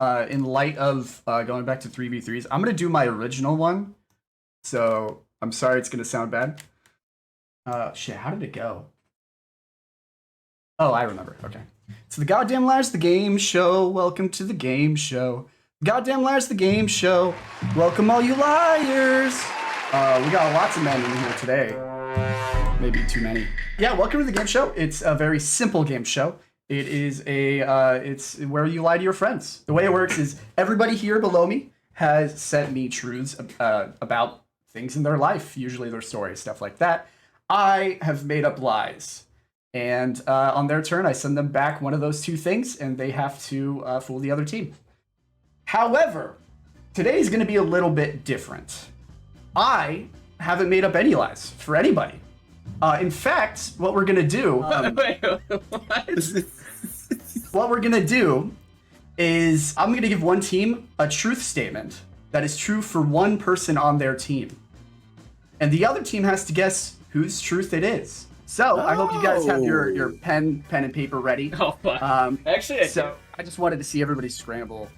in light of going back to 3v3s, I'm gonna do my original one. So I'm sorry it's gonna sound bad. Shit, how did it go? Oh, I remember. Okay. So the Goddamn Liars, the game show. Welcome to the game show. Goddamn Liars, the game show. Welcome all you liars. We got lots of men in here today. Maybe too many. Yeah, welcome to the game show. It's a very simple game show. It is it's where you lie to your friends. The way it works is everybody here below me has sent me truths about things in their life, usually their stories, stuff like that. I have made up lies. And on their turn, I send them back one of those two things, and they have to fool the other team. However, today is going to be a little bit different. I haven't made up any lies for anybody. In fact, what we're going to do... Wait, what we're going to do is I'm going to give one team a truth statement that is true for one person on their team. And the other team has to guess whose truth it is. So I hope you guys have your pen and paper ready. Oh, fuck. Actually, I just wanted to see everybody scramble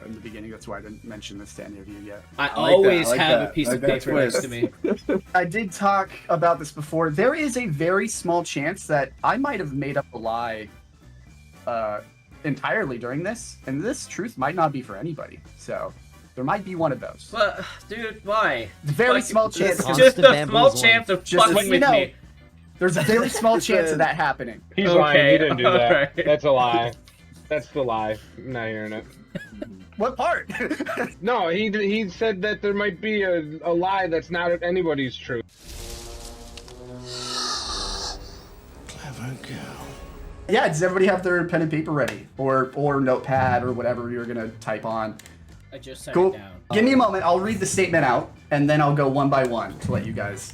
in the beginning. That's why I didn't mention this to any of you yet. I always have a piece of paper next to me. I did talk about this before. There is a very small chance that I might have made up a lie entirely during this, and this truth might not be for anybody. So there might be one of those. But, dude, why? Very small chance. Just a small chance of Just fucking with me. There's a very small chance of that happening. He's lying. He didn't do that. Right. That's a lie. That's the lie. I'm not hearing it. What part? No, he said that there might be a lie that's not anybody's truth. Clever girl. Yeah, does everybody have their pen and paper ready? Or notepad or whatever you're gonna type on? I just set Cool. it down. Give me a moment. I'll read the statement out, and then I'll go one by one to let you guys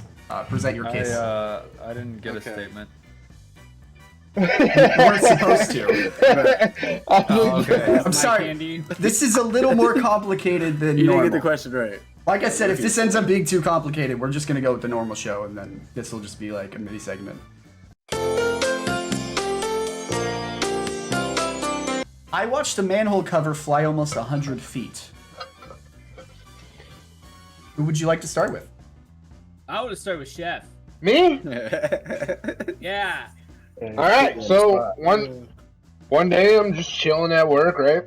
present your case. I didn't get a statement. You weren't supposed to. Oh, okay. I'm sorry. Candy. This is a little more complicated than You normal. didn't get the question right. Like I said, if this ends up being too complicated, we're just gonna go with the normal show, and then this will just be like a mini segment. I watched a manhole cover fly almost 100 feet. Who would you like to start with? I would have started with Chef. Me? Yeah. All right. So one day I'm just chilling at work, right?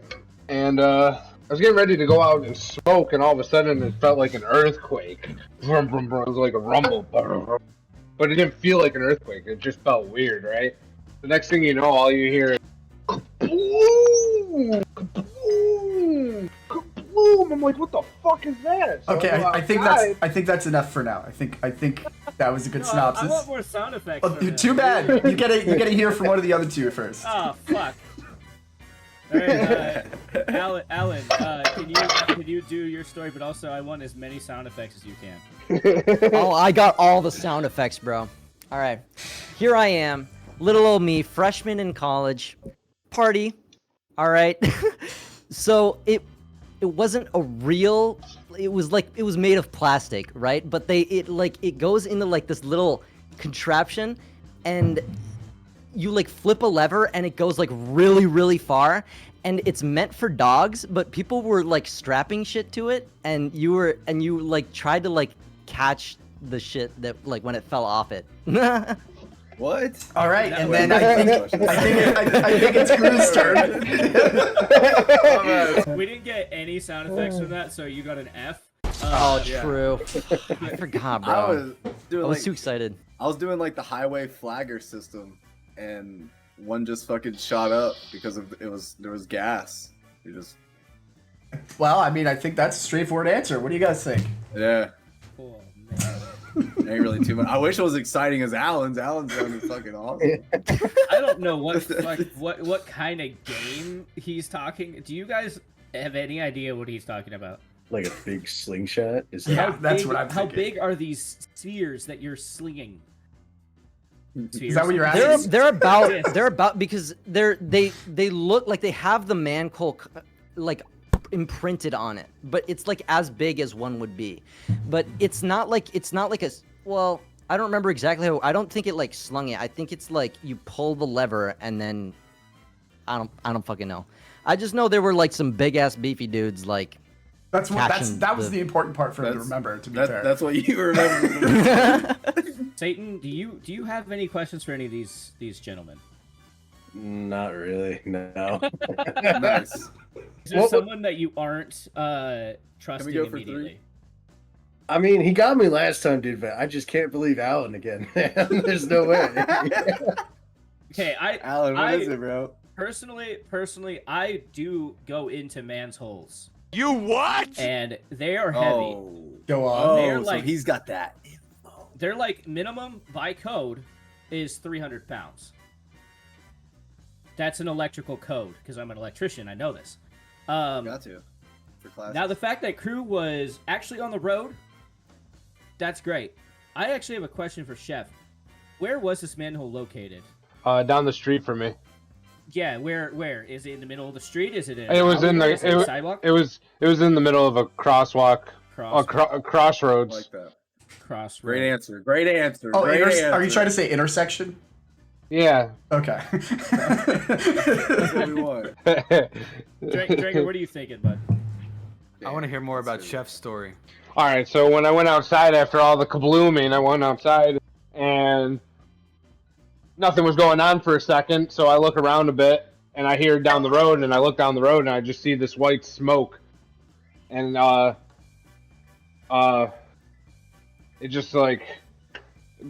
And I was getting ready to go out and smoke, and all of a sudden it felt like an earthquake. Brum, brum, brum. It was like a rumble. But it didn't feel like an earthquake. It just felt weird, right? The next thing you know, all you hear is kaboom, kaboom, kaboom. I'm like, what the fuck is that? So Okay, I think that's enough for now. I think that was a good synopsis. I want more sound effects. Oh, from this. too bad. You gotta hear from one of the other two first. Oh, fuck. Alright, Alan, can you do your story, but also I want as many sound effects as you can. Oh, I got all the sound effects, bro. All right. Here I am, little old me, freshman in college. Party. All right. So it wasn't a real, it was made of plastic, right? But it goes into like this little contraption, and you like flip a lever and it goes like really, really far, and it's meant for dogs, but people were like strapping shit to it, and you like tried to like catch the shit that like when it fell off it. What? All right, and then I think it's Crew's turn. We didn't get any sound effects from that, so you got an F. Oh, yeah. true. I forgot, bro. I was too excited. I was doing like the highway flagger system, and one just fucking shot up because there was gas. You just Well, I mean, I think that's a straightforward answer. What do you guys think? yeah. Oh, man. Ain't really too much. I wish it was exciting as Alan's. Alan's sounded fucking awesome. I don't know what kind of game he's talking. Do you guys have any idea what he's talking about? Like a big slingshot? Is that Yeah, that's what I'm How thinking. big are these spheres that you're slinging? Is that what you're asking? They're about because they look like they have the manhole like imprinted on it, but it's like as big as one would be, but it's not like a, well, I don't remember exactly how. I don't think it like slung it. I think it's like you pull the lever and then I don't fucking know. I just know there were like some big ass beefy dudes like. That was Catching the important part for him to That's- remember. To be fair, That's what you remember. Satan, do you have any questions for any of these gentlemen? Not really. No. Nice. Is there What- someone that you aren't trusting go for immediately? three? I mean, he got me last time, dude, but I just can't believe Alan again, man. There's no way. Okay, Alan, what is I- it, bro? personally, I do go into man's holes, You what? and they are heavy. Oh, go on. They're so like- he's got that. They're like minimum by code is 300 pounds. That's an electrical code because I'm an electrician. I know this. Got to. For class. Now the fact that crew was actually on the road, that's great. I actually have a question for Chef. Where was this manhole located? Down the street from me. Yeah, where? Is it in the middle of the street? Is it in? It was in the- Is it a sidewalk. It was in the middle of a crosswalk, a crossroads. like that. Crossroad. Great answer. Great answer. Oh, Great answer. are you trying to say intersection? Yeah. Okay. That's what we want. Dranger, what are you thinking, bud? I want to hear more about Chef's story. All right, so when I went outside after all the kablooming, I went outside and nothing was going on for a second. So I look around a bit and I hear down the road, and I look down the road and I just see this white smoke, and it just like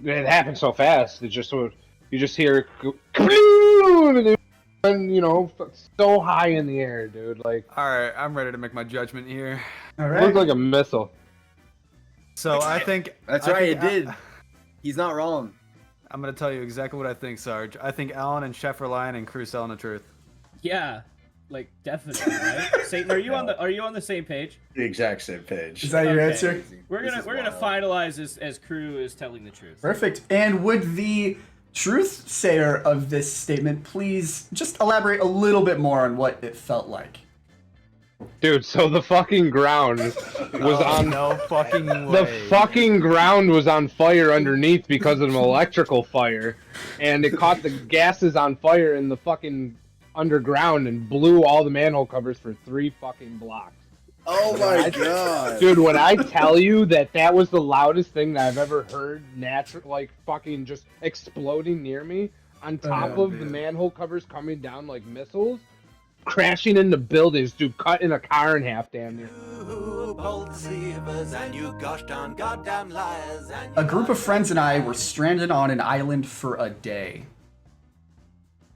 it happened so fast. It just you just hear kabloom, and you know, so high in the air, dude. Like All right, I'm ready to make my judgment here. All it right. looked like a missile. So I think That's I right. think It did. He's not wrong. I'm gonna tell you exactly what I think, Sarge. I think Alan and Chef are lying and Crew's telling the truth. Yeah, like definitely. Right? Satan, are you on the same page? The exact same page. Is that your Okay. answer? We're This gonna is wild. finalize as crew is telling the truth. Perfect. And would the truth sayer of this statement please just elaborate a little bit more on what it felt like? Dude, so the fucking ground was on No fucking way. the fucking ground was on fire underneath because of an electrical fire, and it caught the gases on fire in the fucking underground and blew all the manhole covers for 3 fucking blocks. Oh my god. Dude, when I tell you that was the loudest thing that I've ever heard, like fucking just exploding near me, on top Oh, of the man. manhole covers coming down like missiles, crashing into buildings, dude, cutting a car in half, damn near. A group of friends and I were stranded on an island for a day.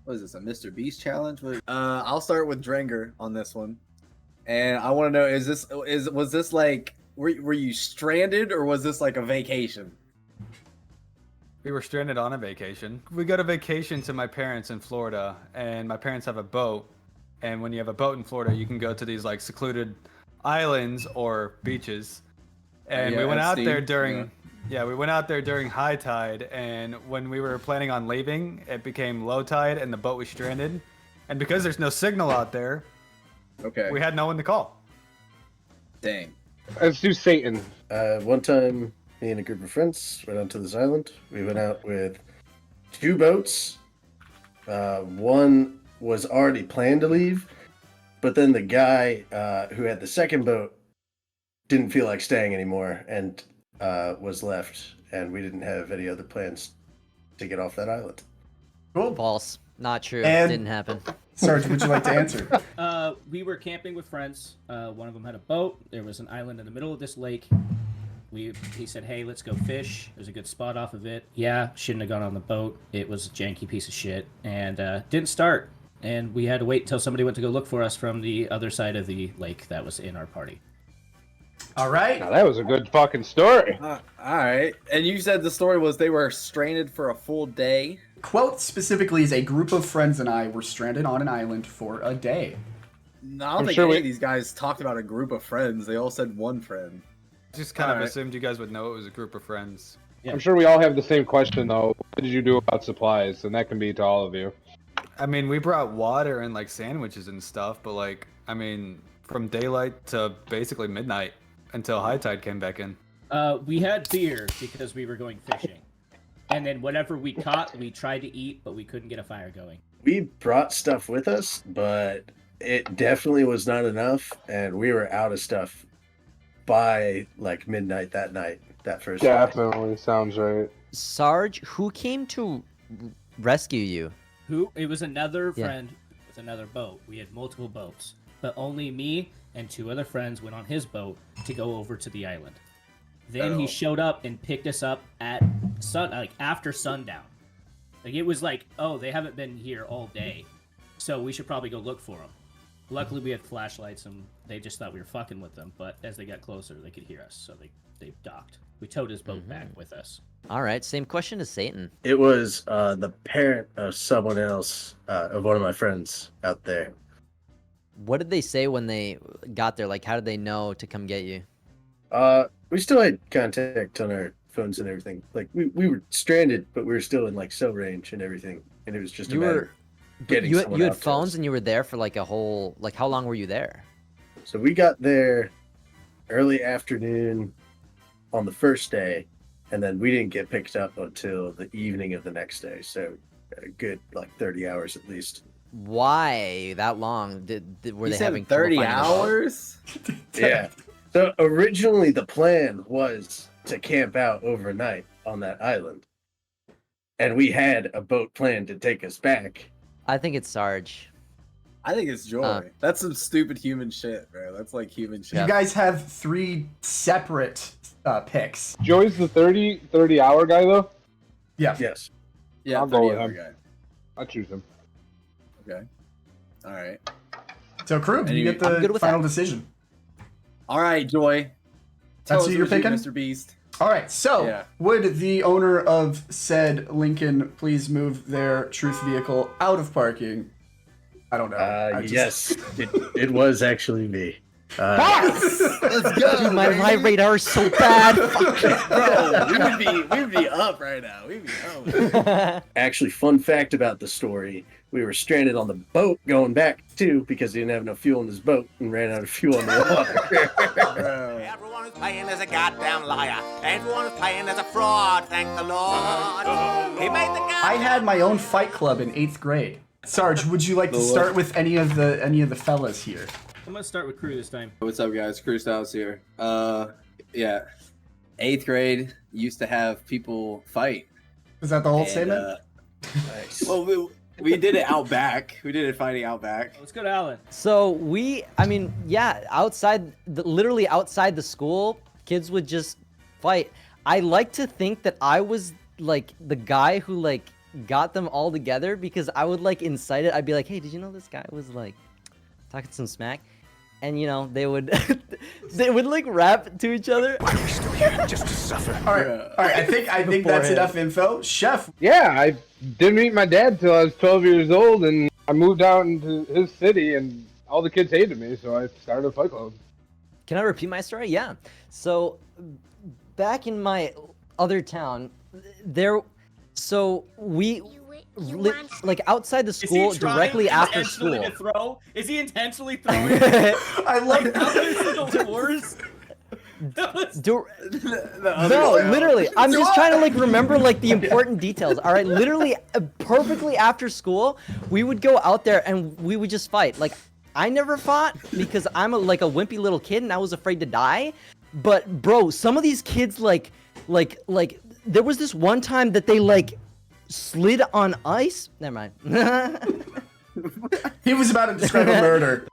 What is this, a Mr. Beast challenge? I'll start with Dranger on this one. And I want to know, was this like, were you stranded, or was this like a vacation? We were stranded on a vacation. We got a vacation to my parents in Florida, and my parents have a boat. And when you have a boat in Florida, you can go to these like secluded islands or beaches. And we Yeah, went I've out there seen, during we went out there during high tide, and when we were planning on leaving, it became low tide and the boat was stranded. And because there's no signal out there, Okay. we had no one to call. Dang. Let's do Satan. One time, me and a group of friends went onto this island. We went out with 2 boats. One was already planned to leave, but then the guy who had the second boat didn't feel like staying anymore and was left, and we didn't have any other plans to get off that island. Cool. False. Not true. And- Didn't happen. Sarge, would you like to answer? We were camping with friends. One of them had a boat. There was an island in the middle of this lake. He said, "Hey, let's go fish. There's a good spot off of it." Yeah, shouldn't have gone on the boat. It was a janky piece of shit, and didn't start. And we had to wait until somebody went to go look for us from the other side of the lake that was in our party. All right. Now that was a good fucking story. All right. And you said the story was they were stranded for a full day. Quote specifically is a group of friends and I were stranded on an island for a day. No, I don't I'm think sure any we- of these guys talked about a group of friends. They all said one friend. Just kind of Alright. assumed you guys would know it was a group of friends. Yeah. I'm sure we all have the same question though. What did you do about supplies? And that can be to all of you. I mean, we brought water and like sandwiches and stuff, but like, I mean, from daylight to basically midnight until high tide came back in. We had beer because we were going fishing. And then whatever we caught, we tried to eat, but we couldn't get a fire going. We brought stuff with us, but it definitely was not enough, and we were out of stuff by like midnight that night. That first day. Definitely sounds right. Sarge, who came to rescue you? It was another Yeah. friend with another boat. We had multiple boats, but only me and 2 other friends went on his boat to go over to the island. Then he showed up and picked us up at after sundown. Like it was like, oh, they haven't been here all day, so we should probably go look for them. Luckily, we had flashlights and they just thought we were fucking with them. But as they got closer, they could hear us, so they docked. We towed his boat back with us. All right, same question as Satan. It was the parent of someone else, of one of my friends out there. What did they say when they got there? Like, how did they know to come get you? We still had contact on our phones and everything. Like we were stranded, but we were still in like cell range and everything. And it was just a matter of getting someone you had out to phones us. and you were there for like a whole like how long were you there? So we got there early afternoon on the first day, and then we didn't get picked up until the evening of the next day. So a good like 30 hours at least. Why that long? Were You they said having trouble 30 finding a boat? hours? Yeah. So originally the plan was to camp out overnight on that island. And we had a boat planned to take us back. I think it's Sarge. I think it's Joy. That's some stupid human shit, bro. That's like human shit. You guys have 3 separate picks. Joey's the 30 hour guy though. Yeah. Yes. Yeah, I'll go 30 with hour him. guy. I'll choose him. Okay. All right. So, Krug, you get I'm good the with final that. decision. All right, Joy. Tell That's us who you're what you do, picking? Mr. Beast. All right. So, Yeah. would the owner of said Lincoln please move their truth vehicle out of parking? I don't know. I just- Yes, it was actually me. Let's go. Dude, my live radar is so bad. Fuck. Bro, we would be up right now. We'd be up. Actually, fun fact about the story: we were stranded on the boat going back too because he didn't have enough fuel in his boat and ran out of fuel on the water. Bro. Everyone who's playing is a goddamn liar. Everyone who's playing is a fraud, thank the Lord. He made the guy. I had my own fight club in 8th grade. Sarge, would you like to start with any of the fellas here? I'm gonna start with Crew this time. What's up, guys? Crew Styles here. Yeah. 8th grade used to have people fight. Is that the whole And, statement? Nice. Well, we did it out back. We did it fighting out back. Let's go to Alan. So literally outside the school, kids would just fight. I like to think that I was like the guy who like got them all together because I would like incite it. I'd be like, hey, did you know this guy was like talking some smack? And you know, they would like rap to each other. All right. I think that's Beforehand. enough info. Chef, Yeah, I didn't meet my dad till I was 12 years old, and I moved out into his city, and all the kids hated me, so I started a fight club. Can I repeat my story? Yeah. So back in my other town, like outside the school, directly after school. To throw? Is he intentionally throwing? I love That was the worst. That was No, literally. I'm just trying to like remember like the important details. All right, literally, perfectly after school, we would go out there and we would just fight. Like, I never fought because I'm like a wimpy little kid and I was afraid to die. But bro, some of these kids like there was this one time that they like slid on ice. Never mind. He was about to describe a murder.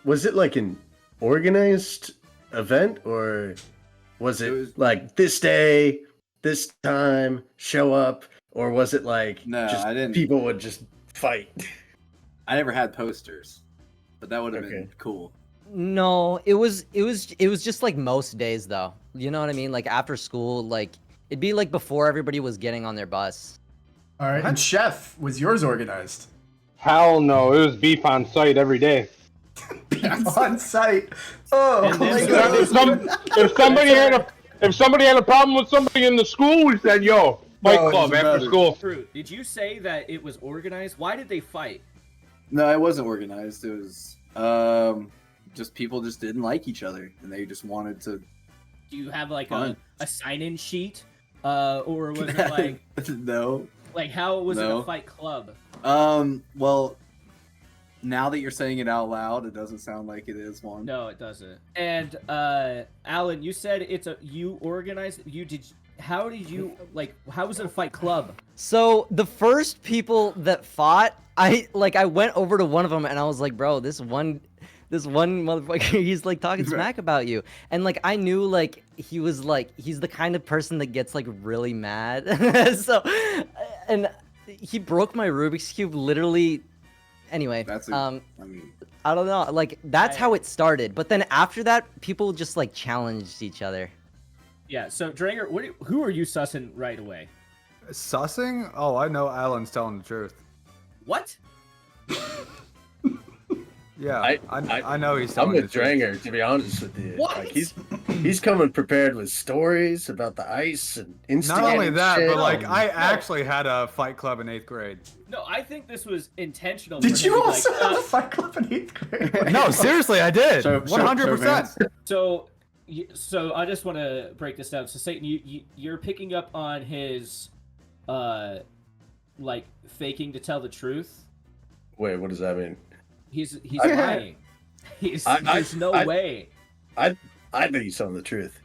Was it like an organized event, or was it like this day, this time, show up, or was it like No, just I didn't. people would just fight? I never had posters, but that would have Okay. been cool. No, it was just like most days though. You know what I mean? Like after school, like it'd be like before everybody was getting on their bus. All right. And Chef, was yours organized? Hell no, it was beef on site every day. On site. Oh And my then- god. If somebody had a problem with somebody in the school, we said, "Yo, fight No, club it's after about school." Crew. Did you say that it was organized? Why did they fight? No, it wasn't organized. It was just people just didn't like each other, and they just wanted to. Do you have like Fun. a sign-in sheet, or was it like No. how was it No. a fight club? Well, Now that you're saying it out loud, it doesn't sound like it is one. No, it doesn't. And Alan, you said you organized. How did you like? How was it a fight club? So the first people that fought, I went over to one of them and I was like, bro, this one motherfucker, he's like talking smack about you. And like I knew like he's the kind of person that gets like really mad. So and he broke my Rubik's Cube literally. Anyway, I don't know. Like that's how it started. But then after that, people just like challenged each other. Yeah. So Dranger, who are you sussing right away? Sussing? Oh, I know Alan's telling the truth. What? Yeah, I know he's telling I'm the with truth. Dranger, to be honest with you. What? Like, he's coming prepared with stories about the ice and instigating Not only that, shit. but like I actually had a fight club in 8th grade. No, I think this was intentional. Did for you him to be also like, have a fight club in 8th grade? No, seriously, I did. Show 100%. So I just want to break this down. So Satan, you're picking up on his, like faking to tell the truth. Wait, what does that mean? He's lying. There's no way. I think he's telling the truth.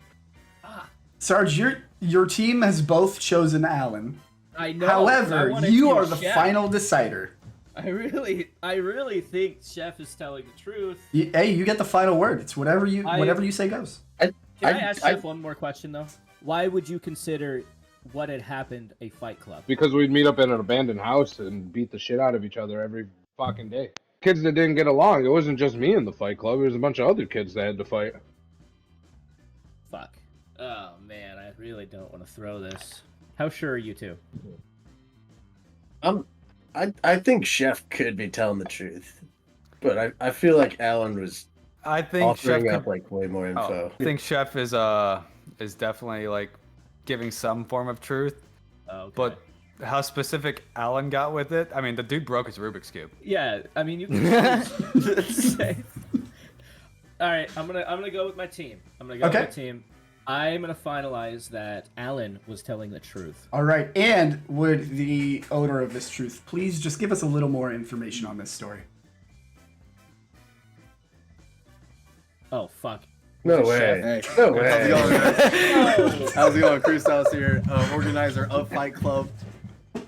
Sarge, your team has both chosen Alan. I know. I However, wanna you choose are the Chef. final decider. I really think Chef is telling the truth. Hey, you get the final word. It's whatever you say goes. Can I ask Chef one more question though? Why would you consider what had happened a fight club? Because we'd meet up in an abandoned house and beat the shit out of each other every fucking day. Kids that didn't get along. It wasn't just me in the fight club. It was a bunch of other kids that had to fight. Fuck. Oh man, I really don't want to throw this. How sure are you two? I think Chef could be telling the truth, but I feel like Alan was I think Chef offering up could, like way more info. I think Chef is definitely like giving some form of truth, Okay. but how specific Alan got with it, I mean, the dude broke his Rubik's Cube. Yeah, I mean you can say. All right, I'm gonna go with my team. I'm gonna finalize that Alan was telling the truth. All right, and would the owner of this truth please just give us a little more information on this story? Oh fuck. No way. Hey, No how's it way. going, guys? How's it going? Cruz House here, organizer of Fight Club.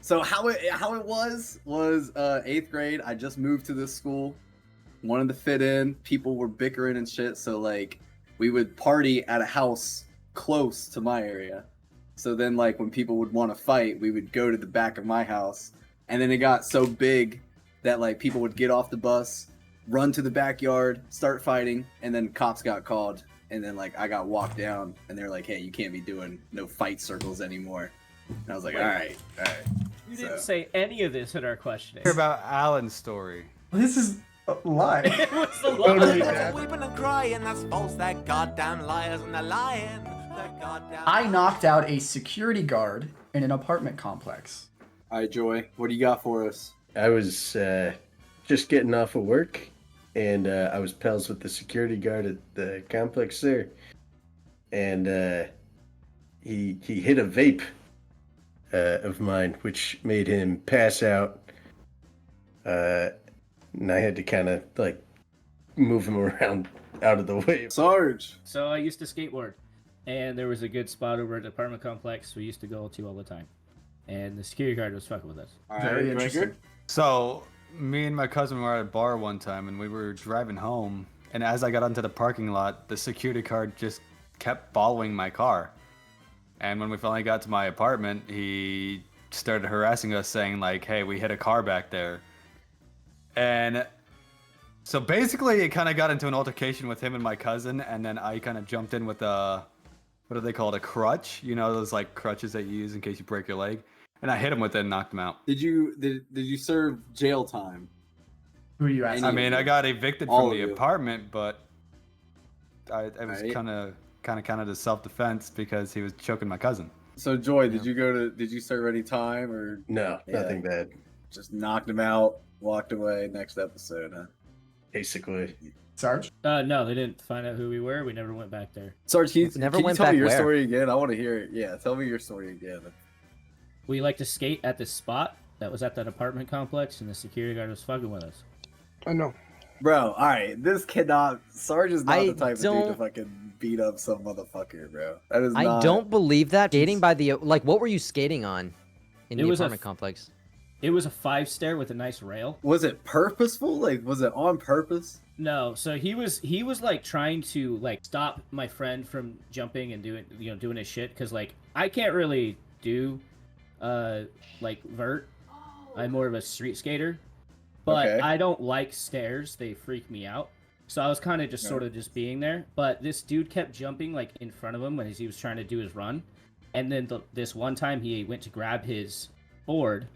So how it was 8th grade. I just moved to this school, wanted to fit in. People were bickering and shit, so like we would party at a house close to my area. So then like when people would want to fight, we would go to the back of my house, and then it got so big that like people would get off the bus, run to the backyard, start fighting, and then cops got called, and then like I got walked down, and they're like, "Hey, you can't be doing no fight circles anymore." And I was like, "All right." You didn't say any of this in our questioning. Hear about Alan's story. This is a lie. It was a Totally. lie. That's weeping and crying, that's false, that goddamn liars and they're lying. That goddamn I knocked out a security guard in an apartment complex. All right, Joy, what do you got for us? I was just getting off of work, and I was pals with the security guard at the complex there, and he hit a vape of mine, which made him pass out. And I had to kind of like move him around out of the way. Sarge. So I used to skateboard, and there was a good spot over at the apartment complex we used to go to all the time. And the security guard was fucking with us. All Very right, interesting. Drinker. So, me and my cousin were at a bar one time, and we were driving home. And as I got onto the parking lot, the security guard just kept following my car. And when we finally got to my apartment, he started harassing us, saying like, "Hey, we hit a car back there." And so basically, it kind of got into an altercation with him and my cousin, and then I kind of jumped in with a, what do they call it, a crutch? You know, those like crutches that you use in case you break your leg. And I hit him with it and knocked him out. Did you serve jail time? Who are you asking? I mean, I got evicted All from of the you. apartment, but I was Right. kind of to self-defense because he was choking my cousin. So Joy, did you serve any time or No, Yeah. nothing bad. just knocked him out, walked away? Next episode, huh? Basically, Sarge? No, they didn't find out who we were. We never went back there. Sarge, can you Never went tell back me your where? story again? I want to hear it. Yeah, tell me your story again. We liked to skate at this spot that was at that apartment complex, and the security guard was fucking with us. I know. Bro, all right, this cannot. Sarge is not I the type of dude to don't- fucking beat up some motherfucker, bro. That is I not. don't believe that. Skating by the like, what were you skating on in It the was a apartment complex? It was a 5-stair with a nice rail. Was it purposeful? Like, was it on purpose? No, so he was like trying to like stop my friend from jumping and doing his shit because like I can't really do like vert. I'm more of a street skater, but Okay. I don't like stairs. They freak me out. So I was kind of just sort of just being there. But this dude kept jumping like in front of him when he was trying to do his run, and then this one time he went to grab his board.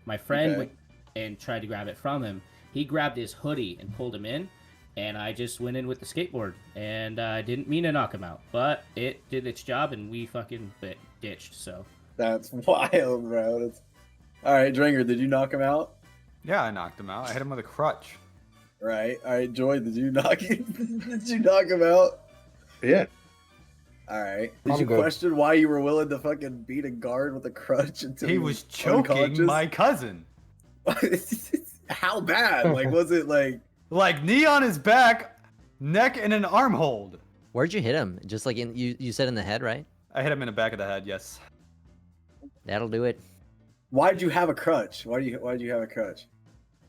My friend went and tried to grab it from him. He grabbed his hoodie and pulled him in, and I just went in with the skateboard. And I didn't mean to knock him out, but it did its job, and we fucking ditched. So That's wild, bro. That's... All right, Dringer, did you knock him out? Yeah, I knocked him out. I hit him with a crutch. Right. All right, Joy, did you knock him? Did you knock him out? Yeah. All right. Did I'm you good. question why you were willing to fucking beat a guard with a crutch until He was choking unconscious? my cousin. How bad? Like, was it like? Like knee on his back, neck in an arm hold. Where'd you hit him? Just like in you said in the head, right? I hit him in the back of the head, yes. That'll do it. Why'd you have a crutch? Why'd you have a crutch?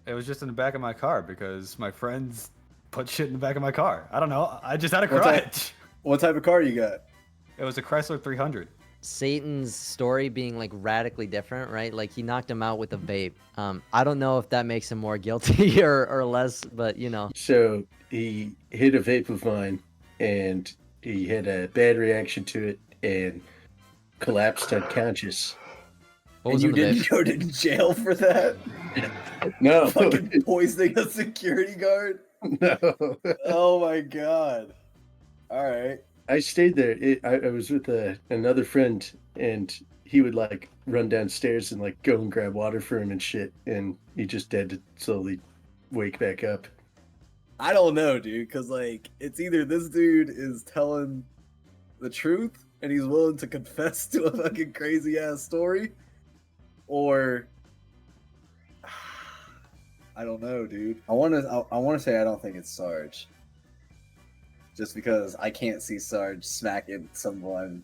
It was just in the back of my car because my friends put shit in the back of my car. I don't know. I just had a What type- crutch. What type of car you got? It was a Chrysler 300. Satan's story being like radically different, right? Like he knocked him out with a vape. I don't know if that makes him more guilty or less, but you know. So he hit a vape of mine, and he had a bad reaction to it and collapsed unconscious. What And was you in the didn't vape? go to jail for that? No, Fucking poisoning a security guard? no. Oh my god. All right. I stayed there. I was with another friend, and he would like run downstairs and like go and grab water for him and shit, and he just had to slowly wake back up. I don't know, dude, because like it's either this dude is telling the truth and he's willing to confess to a fucking crazy ass story, or I don't know, dude. I want to say I don't think it's Sarge, just because I can't see Sarge smacking someone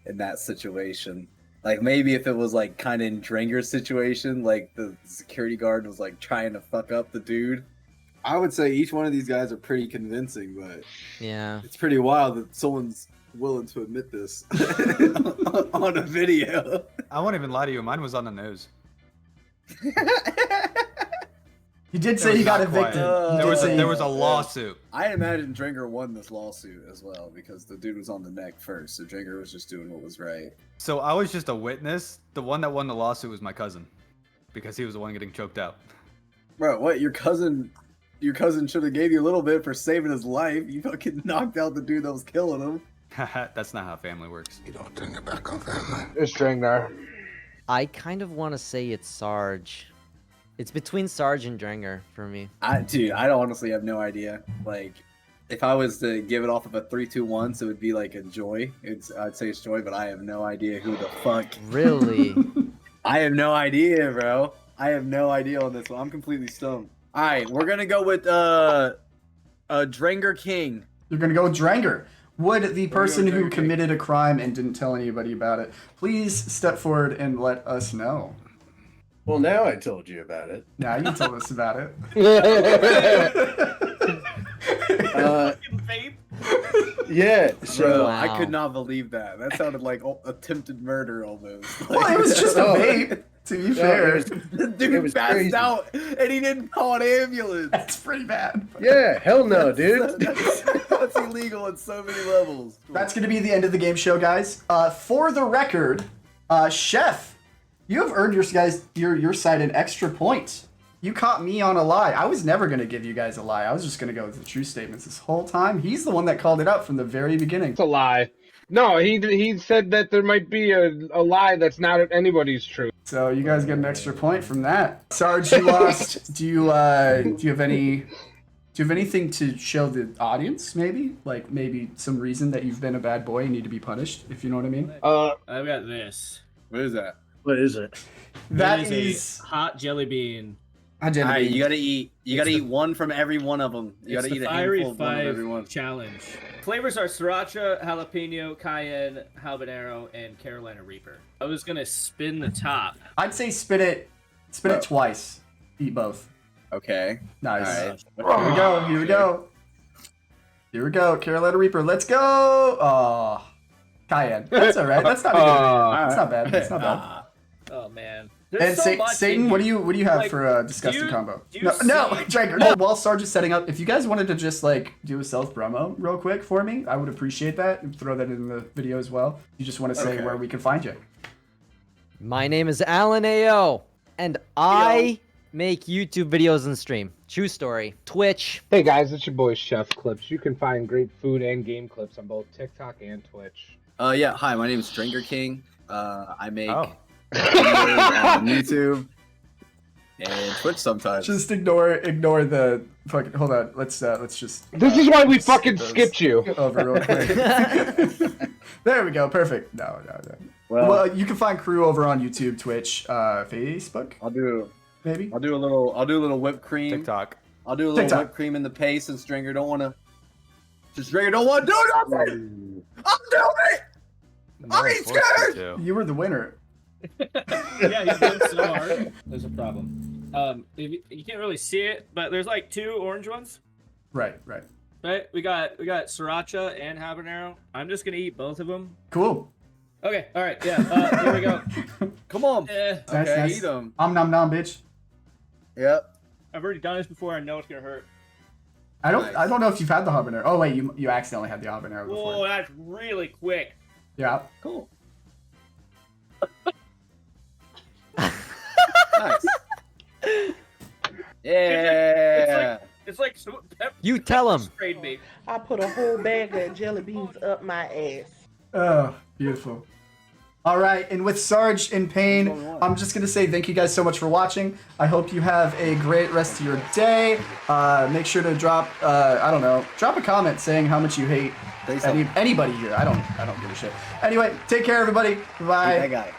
in that situation. Like maybe if it was like kind of in Dranger's situation, like the security guard was like trying to fuck up the dude. I would say each one of these guys are pretty convincing, but Yeah. it's pretty wild that someone's willing to admit this on a video. I won't even lie to you. Mine was on the news. He did It say was he got not quiet. evicted. He There did was, say there was a lawsuit. I imagine Dringer won this lawsuit as well because the dude was on the neck first, so Dringer was just doing what was right. So I was just a witness. The one that won the lawsuit was my cousin, because he was the one getting choked out. Bro, what? Your cousin should have gave you a little bit for saving his life. You fucking knocked out the dude that was killing him. That's not how family works. You don't turn your back on family. It's Dringer. I kind of want to say it's Sarge. It's between Sarge and Dringer for me. Dude, I honestly have no idea. Like, if I was to give it off of a 3-2-1, so it would be like a Joy. I'd say it's Joy, but I have no idea who the fuck. Really? I have no idea, bro. I have no idea on this one. I'm completely stumped. All right, we're gonna go with Dringer King. You're gonna go with Dranger. Would the person go who Dranger. committed a crime and didn't tell anybody about it please step forward and let us know? Well, now I told you about it. Now you told us about it. Yeah, Bro, so I Wow. could not believe that. That sounded like attempted murder almost. Well, it was just a Oh. vape, to be no, fair. it was, the it dude was passed crazy. out and he didn't call an ambulance. That's pretty bad. yeah, hell no, dude. That's illegal on so many levels. That's going to be the end of the game show, guys. For the record, Chef, you have earned your side an extra point. You caught me on a lie. I was never going to give you guys a lie. I was just going to go with the true statements this whole time. He's the one that called it out from the very beginning. It's a lie. No, he said that there might be a lie that's not anybody's truth. So you guys get an extra point from that. Sarge, you lost. Do you have anything to show the audience? Maybe maybe some reason that you've been a bad boy and need to be punished. If you know what I mean. I've got this. What is that? What is it? That It is a hot jelly bean Hi, Jenny. All right, you gotta eat. You gotta eat one from every one of them. You It's gotta the eat a Fiery handful of one of every Five one. challenge. Flavors are sriracha, jalapeno, cayenne, habanero, and Carolina Reaper. I was gonna spin the top. I'd say spin it twice. Eat both. Okay. Nice. All right. Here we go. Here we go. Here we go. Carolina Reaper. Let's go. Oh, cayenne. That's all right. That's not a good. That's not bad. That's not bad. Oh man. And There's so much Satan, in what do here. you have Like, for a disgusting do you- combo? do you No, see- Dranker. No, while Sarge is setting up, if you guys wanted to just like do a self promo real quick for me, I would appreciate that and throw that in the video as well. You just want to say Okay. where we can find you. My name is Alan AO, and I make YouTube videos and stream. True story. Twitch. Hey guys, it's your boy Chef Clips. You can find great food and game clips on both TikTok and Twitch. Yeah. Hi, my name is Stringer King. I make Oh. videos on YouTube and Twitch sometimes. Just ignore the fucking. Hold on. Let's just. This is why we skip fucking those skipped you. over real quick. There we go. Perfect. No. Well, you can find Crew over on YouTube, Twitch, Facebook, I'll do maybe. a little whipped cream. TikTok. I'll do a little TikTok. whipped cream in the paste, and Stringer don't wanna. Stringer don't wanna do nothing. I'm doing it. I ain't scared. You were the winner. Yeah, he's doing so hard. There's a problem. You can't really see it, but there's like 2 orange ones. Right. Right? We got sriracha and habanero. I'm just gonna eat both of them. Cool. Okay. All right. Yeah. Here we go. Come on. Nice, Okay, nice. eat them. Nom, bitch. Yep. I've already done this before. I know it's gonna hurt. I Nice. don't know if you've had the habanero. Oh wait, you accidentally had the habanero before. Whoa, that's really quick. Yeah. Cool. Nice. Yeah. It's like pepper You tell him. sprayed me. I put a whole bag of jelly beans up my ass. Oh, beautiful. All right, and with Sarge in pain, I'm just gonna say thank you guys so much for watching. I hope you have a great rest of your day. Make sure to drop, drop a comment saying how much you hate Say something. anybody here. I don't give a shit. Anyway, take care, everybody. Bye. I got it.